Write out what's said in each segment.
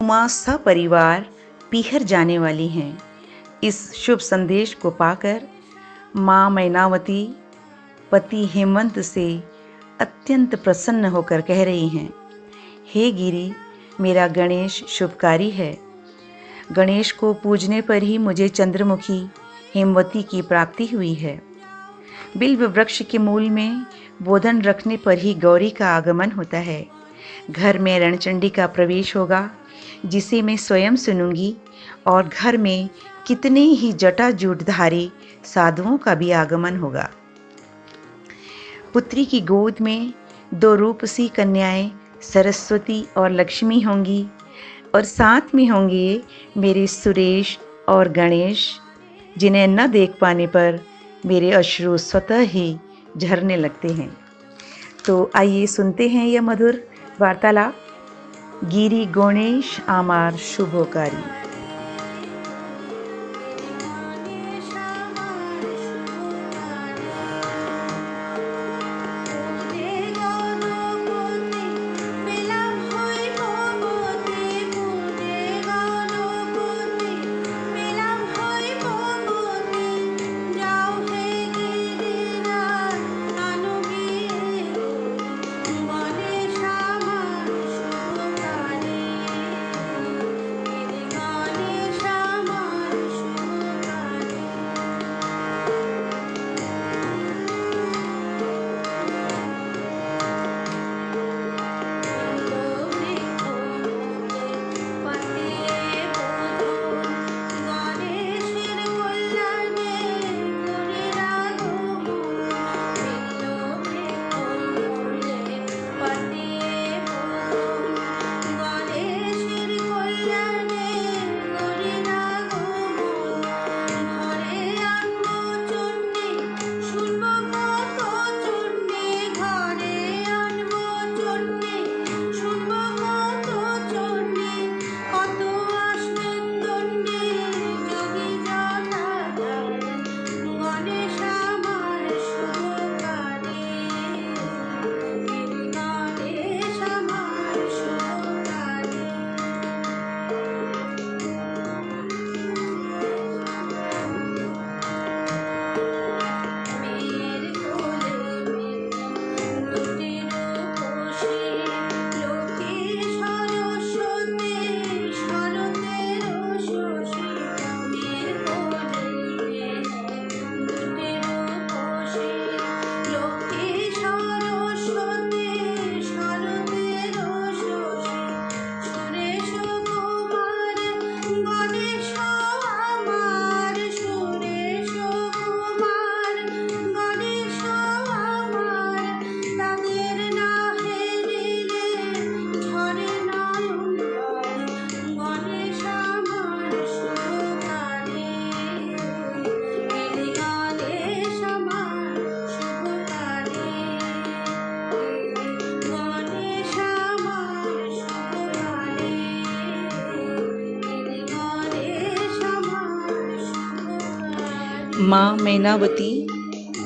उमा सपरिवार पीहर जाने वाली हैं। इस शुभ संदेश को पाकर माँ मैनावती पति हेमंत से अत्यंत प्रसन्न होकर कह रही हैं, हे गिरी, मेरा गणेश शुभकारी है। गणेश को पूजने पर ही मुझे चंद्रमुखी हेमवती की प्राप्ति हुई है। बिल्व वृक्ष के मूल में बोधन रखने पर ही गौरी का आगमन होता है। घर में रणचंडी का प्रवेश होगा, जिसे मैं स्वयं सुनूंगी, और घर में कितने ही जटाजूटधारी साधुओं का भी आगमन होगा। पुत्री की गोद में 2 रूपसी कन्याएं सरस्वती और लक्ष्मी होंगी, और साथ में होंगे मेरे सुरेश और गणेश, जिन्हें न देख पाने पर मेरे अश्रु स्वतः ही झरने लगते हैं। तो आइए सुनते हैं यह मधुर वार्तालाप। गिरी गणेश आमार शुभकारी। माँ मैनावती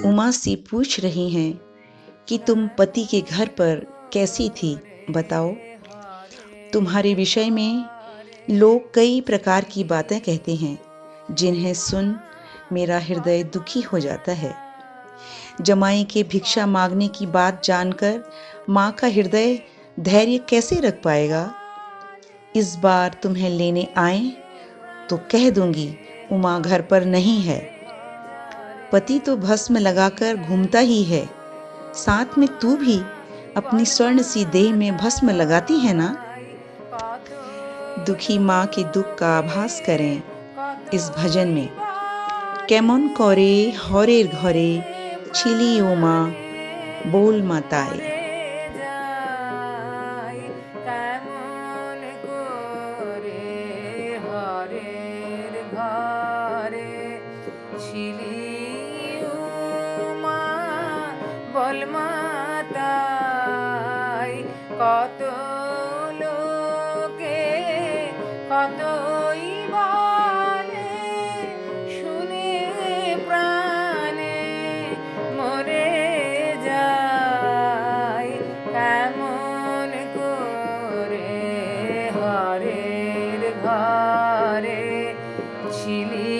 उमा से पूछ रही हैं कि तुम पति के घर पर कैसी थी, बताओ। तुम्हारे विषय में लोग कई प्रकार की बातें कहते हैं, जिन्हें सुन मेरा हृदय दुखी हो जाता है। जमाई के भिक्षा मांगने की बात जानकर माँ का हृदय धैर्य कैसे रख पाएगा। इस बार तुम्हें लेने आए तो कह दूंगी उमा घर पर नहीं है। पति तो भस्म लगाकर घूमता ही है, साथ में तू भी अपनी स्वर्ण सी देह में भस्म लगाती है ना। दुखी माँ के दुख का आभास करें इस भजन में। केमन करे हरेर घरे छिली उमा बोल माताए। কত লোকে কতই বলে শুনে প্রাণে মরে যায় কেমন করে হরে ঘরে ছিলি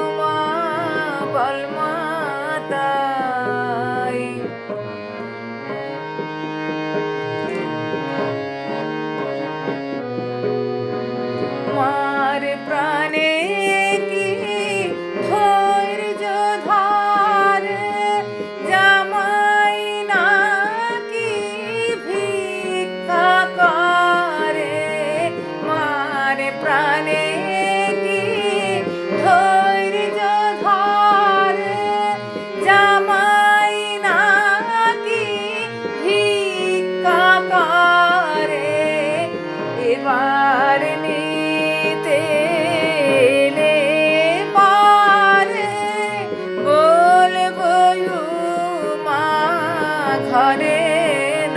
উমা বলমাতাই। মার প্রাণে কি ধৈর্য ধারে, জামাই নাকি ভিক্ষা করে। মার প্রাণে কি ধৈর্য ধারে, জামাই নাকি ভিক্ষা করে। এবার নিতে এলে পারে, বলবো মা ঘরে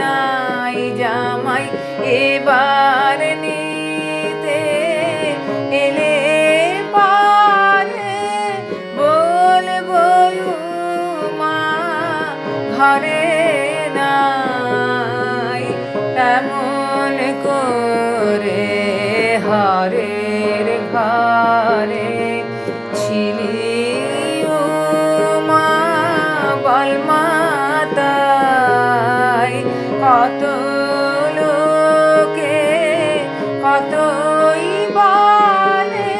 নাই জামাই। এবার নিতে এলে পারে, বলবো মা ঘরে নাই। কেমন করে হরের ঘরে ছিলি উমা বলমাতাই। কত লোকে কতই বলে,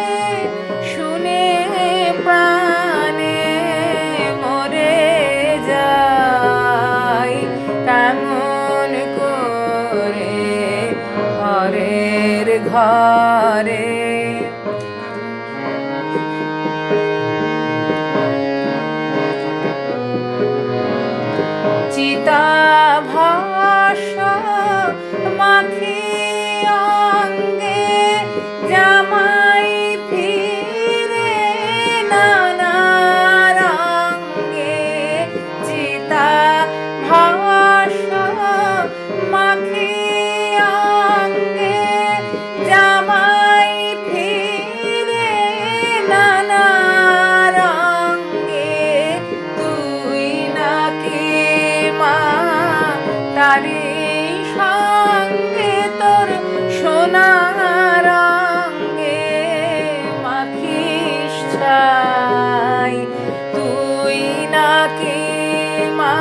শুনে প্রাণে মরে যায়। কেমন করে হরের ঘরে চিতা ভাষা মাখি অঙ্গে, জামাই ফিরে নানা রঙ্গে। চিতা ভাষা মাখি অঙ্গে, জামাই ফিরে নানা রঙ্গে। তুই নাকি মা তারি সঙ্গে তোর সোনা রঙ্গে মাখিস ছাই। তুই নাকি মা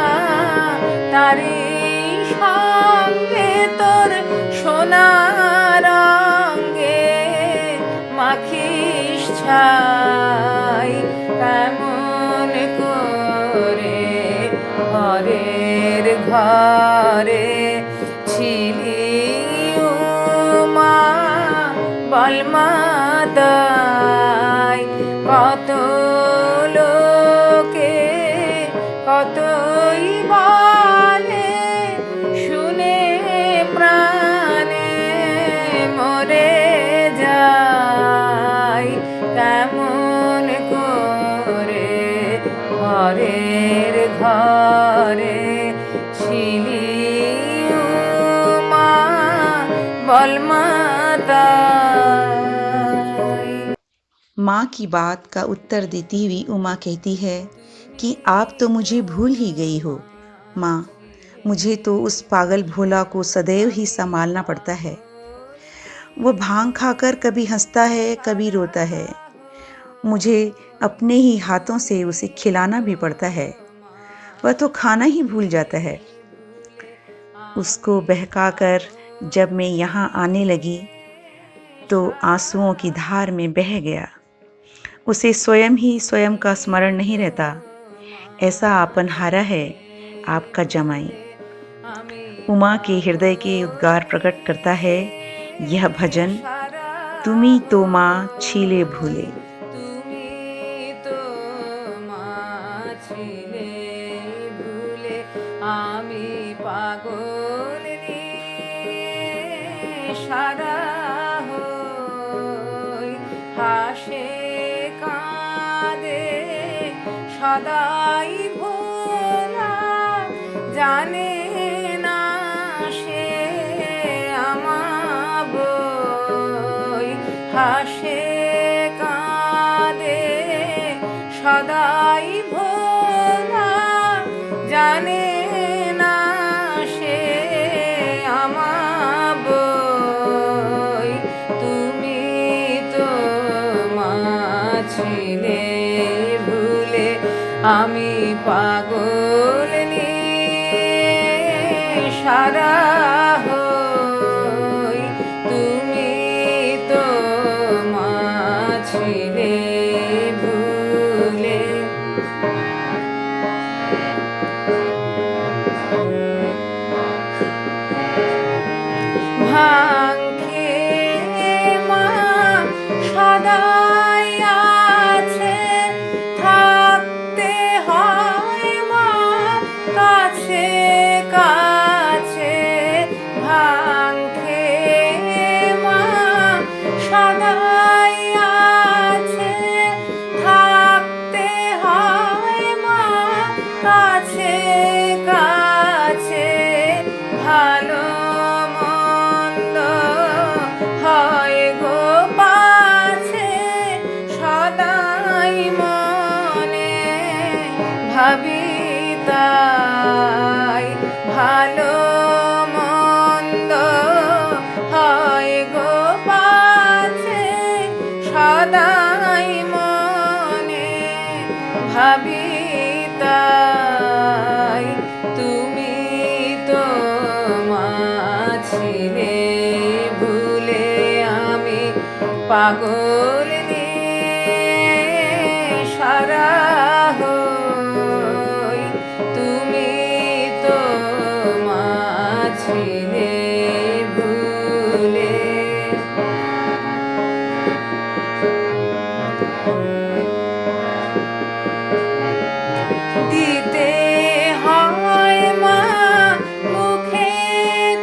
তারি সঙ্গে তোর সোনা রঙ্গে মাখিস ছাই। কেমন করে হরের ঘরে ছিলি উমা বলমাতাই। কত লোকে কতই বলে, শুনে প্রাণে মরে যায়। কেমন করে হরের ঘরে ছিলি উমা बलमाताई। माँ की बात का उत्तर देती हुई उमा कहती है कि आप तो मुझे भूल ही गई हो माँ, मुझे तो उस पागल भोला को सदैव ही संभालना पड़ता है। वह भांग खाकर कभी हंसता है कभी रोता है, मुझे अपने ही हाथों से उसे खिलाना भी पड़ता है। वह तो खाना ही भूल जाता है। उसको बहकाकर जब मैं यहाँ आने लगी तो आंसुओं की धार में बह गया। उसे स्वयं ही स्वयं का स्मरण नहीं रहता। ऐसा आपनहारा है आपका जमाई। उमा के हृदय के उद्गार प्रकट करता है यह भजन, तुमी तो माँ छीले भूले। আমি পাগল সারা হই, হাসে কাঁদে সদাই ভোলা, জানে না সে আমার বই। হাসে কাঁদে সদাই ভোলা, জানে না সে আমার বই। আমি পাগল সারা হই, তুমি তো মা ছিলে ভুলে। ভাং খেয়ে মা সদাই আছে, থাকতে হয় মা কাছে কাছে। ভাং খেয়ে মা সদাই আছে, থাকতে হয় মা কাছে কাছে। ভালো মন্দ হয় গো পাছে, সদাই মনে ভাবি তাই। ভালো মন্দ হয় গো পাছে, সদাই মনে ভাবি তাই। তুমি তো মা ছিলে ভুলে, আমি পাগল সারা হই, তুমি তো মা ছিলে ভুলে। দিতে হয় মা মুখে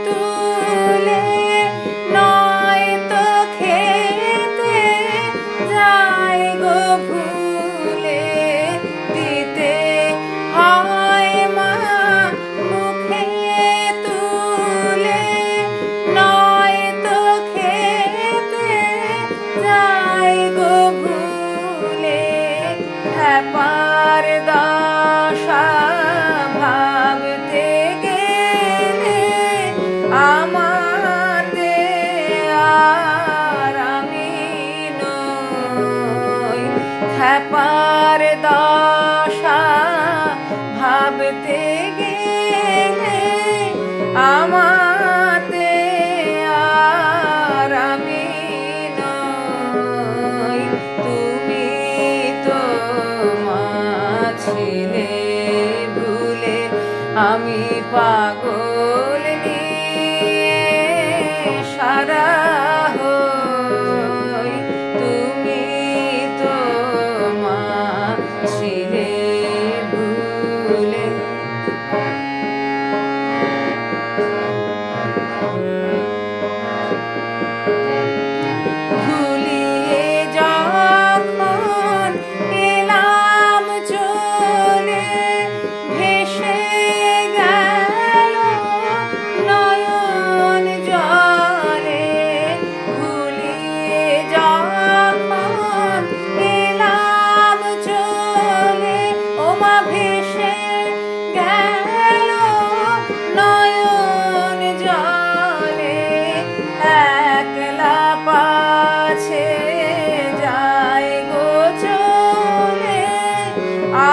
তুলে, নয়তো খেতে যায় গো ভুলে। দিতে হয় মা মুখে তুলে, নয়তো খেতে যায় গো ভুলে। খ্যাপার দশা ভাবতে গেলে আমাতে আর আমি নই। খ্যাপার দশা ভাবতে গেলে আমাতে আর আমি নই। তুমি তো মা ছিলে ভুলে, আমি পাগল সারা হই, তুমি তো মা ছিলে ভুলে। ভুলিয়ে যখন এলাম চলে, ভেসে গেল নয়ন জলে। ভুলিয়ে যখন এলাম চলে, ও মা ভেসে গেল নয়ন জলে। একলা পাছে যায় গো চলে,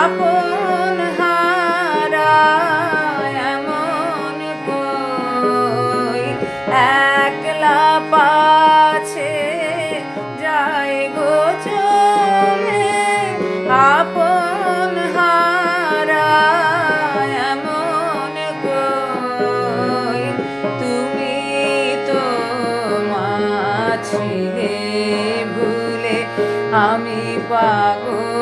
আপন হারা এমন কই। একলা পাছে যায় গো চলে, আপন হারা এমন কই। তুমি তো মা ছিলে ভুলে, আমি পাগল